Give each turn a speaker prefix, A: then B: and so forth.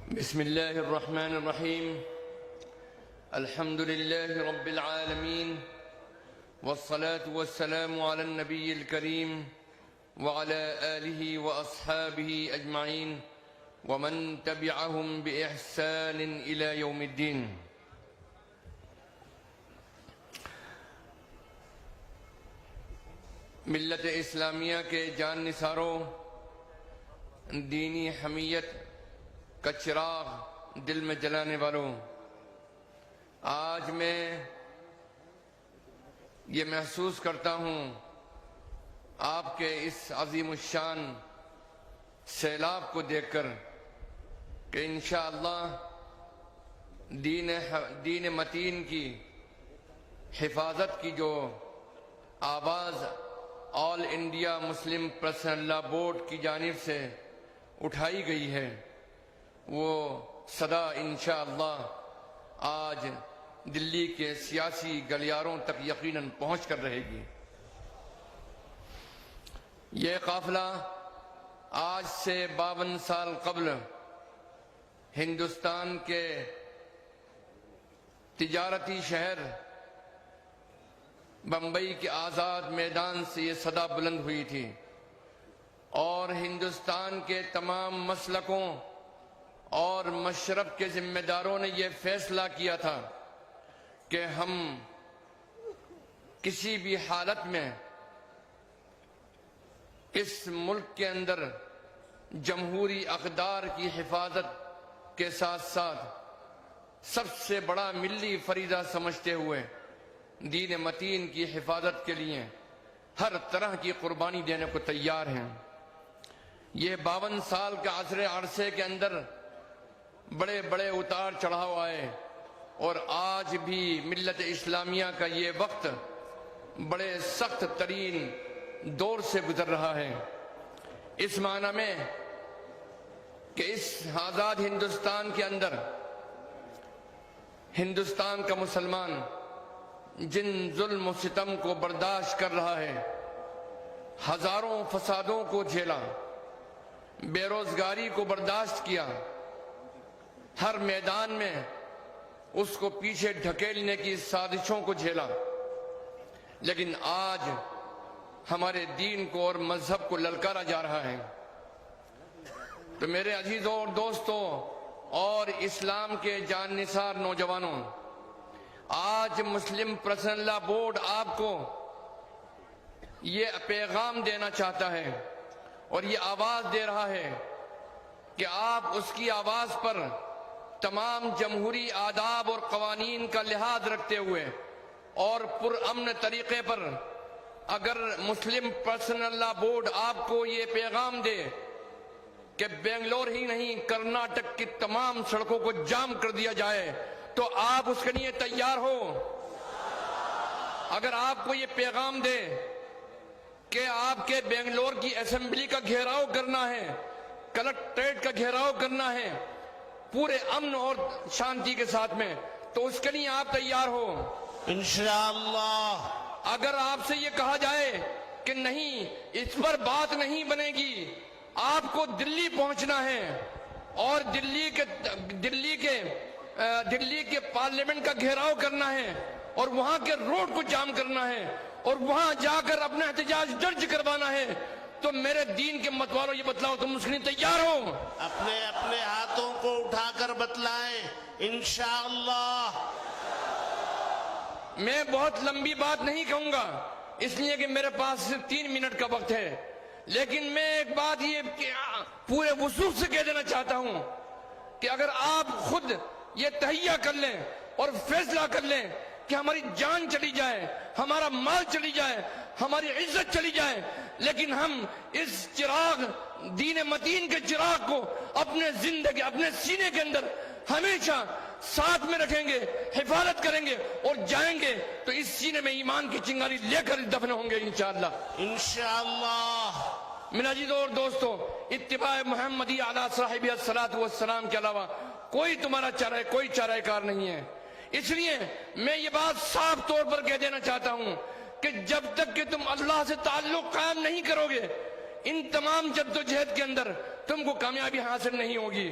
A: بسم الله الرحمن الرحيم. الحمد لله رب العالمين، والصلاة والسلام على النبي الكريم وعلى آله وأصحابه أجمعين ومن تبعهم بإحسان إلى يوم الدين. ملت اسلامیہ کے جان نثاروں، دینی حمیت کا چراغ دل میں جلانے والوں، آج میں یہ محسوس کرتا ہوں آپ کے اس عظیم الشان سیلاب کو دیکھ کر کہ انشاءاللہ دین متین کی حفاظت کی جو آواز آل انڈیا مسلم پرسنل لا بورڈ کی جانب سے اٹھائی گئی ہے، وہ صدا انشاءاللہ آج دلی کے سیاسی گلیاروں تک یقیناً پہنچ کر رہے گی۔ یہ قافلہ آج سے 52 سال قبل ہندوستان کے تجارتی شہر بمبئی کے آزاد میدان سے یہ صدا بلند ہوئی تھی، اور ہندوستان کے تمام مسلکوں اور مشرب کے ذمہ داروں نے یہ فیصلہ کیا تھا کہ ہم کسی بھی حالت میں اس ملک کے اندر جمہوری اقدار کی حفاظت کے ساتھ ساتھ سب سے بڑا ملی فریضہ سمجھتے ہوئے دین متین کی حفاظت کے لیے ہر طرح کی قربانی دینے کو تیار ہیں۔ یہ 52 سال کے عرصے کے اندر بڑے بڑے اتار چڑھاؤ آئے، اور آج بھی ملت اسلامیہ کا یہ وقت بڑے سخت ترین دور سے گزر رہا ہے، اس معنی میں کہ اس آزاد ہندوستان کے اندر ہندوستان کا مسلمان جن ظلم و ستم کو برداشت کر رہا ہے، ہزاروں فسادوں کو جھیلا، بے روزگاری کو برداشت کیا، ہر میدان میں اس کو پیچھے ڈھکیلنے کی سازشوں کو جھیلا، لیکن آج ہمارے دین کو اور مذہب کو للکارا جا رہا ہے۔ تو میرے عزیزوں اور دوستوں اور اسلام کے جان نثار نوجوانوں، آج مسلم پرسنل لا بورڈ آپ کو یہ پیغام دینا چاہتا ہے اور یہ آواز دے رہا ہے کہ آپ اس کی آواز پر تمام جمہوری آداب اور قوانین کا لحاظ رکھتے ہوئے اور پرامن طریقے پر، اگر مسلم پرسنل لا بورڈ آپ کو یہ پیغام دے کہ بنگلور ہی نہیں کرناٹک کی تمام سڑکوں کو جام کر دیا جائے، تو آپ اس کے لیے تیار ہو؟ اگر آپ کو یہ پیغام دے کہ آپ کے بنگلور کی اسمبلی کا گھیراؤ کرنا ہے، کلکٹریٹ کا گھیراؤ کرنا ہے پورے امن اور شانتی کے ساتھ میں، تو اس کے لیے آپ تیار ہو؟
B: انشاءاللہ۔
A: اگر آپ سے یہ کہا جائے کہ نہیں، اس پر بات نہیں بنے گی، آپ کو دلی پہنچنا ہے اور دلی کے پارلیمنٹ کا گھیراؤ کرنا ہے اور وہاں کے روڈ کو جام کرنا ہے اور وہاں جا کر اپنا احتجاج درج کروانا ہے، تو میرے دین کے مت والوں یہ بتلاؤ تم اس کے لیے تیار ہو؟
B: اپنے اپنے ہاتھوں کو اٹھا کر بتلائیں انشاءاللہ۔
A: میں بہت لمبی بات نہیں کہوں گا اس لیے کہ میرے پاس صرف 3 منٹ کا وقت ہے، لیکن میں ایک بات یہ پورے وضوح سے کہہ دینا چاہتا ہوں کہ اگر آپ خود یہ تہیہ کر لیں اور فیصلہ کر لیں کہ ہماری جان چلی جائے، ہمارا مال چلی جائے، ہماری عزت چلی جائے، لیکن ہم اس چراغ دین متین کے چراغ کو اپنے زندگی اپنے سینے کے اندر ہمیشہ ساتھ میں رکھیں گے، حفاظت کریں گے اور جائیں گے، تو اس سینے میں ایمان کی چنگاری لے کر دفن ہوں گے انشاءاللہ۔
B: انشاءاللہ۔
A: میرے عزیزوں اور دوستوں، اتباع محمدی علی صاحب الصلاۃ والسلام کے علاوہ کوئی تمہارا کوئی چارہ کار نہیں ہے، اس لیے میں یہ بات صاف طور پر کہہ دینا چاہتا ہوں کہ جب تک کہ تم اللہ سے تعلق قائم نہیں کرو گے، ان تمام جد و جہد کے اندر تم کو کامیابی حاصل نہیں ہوگی۔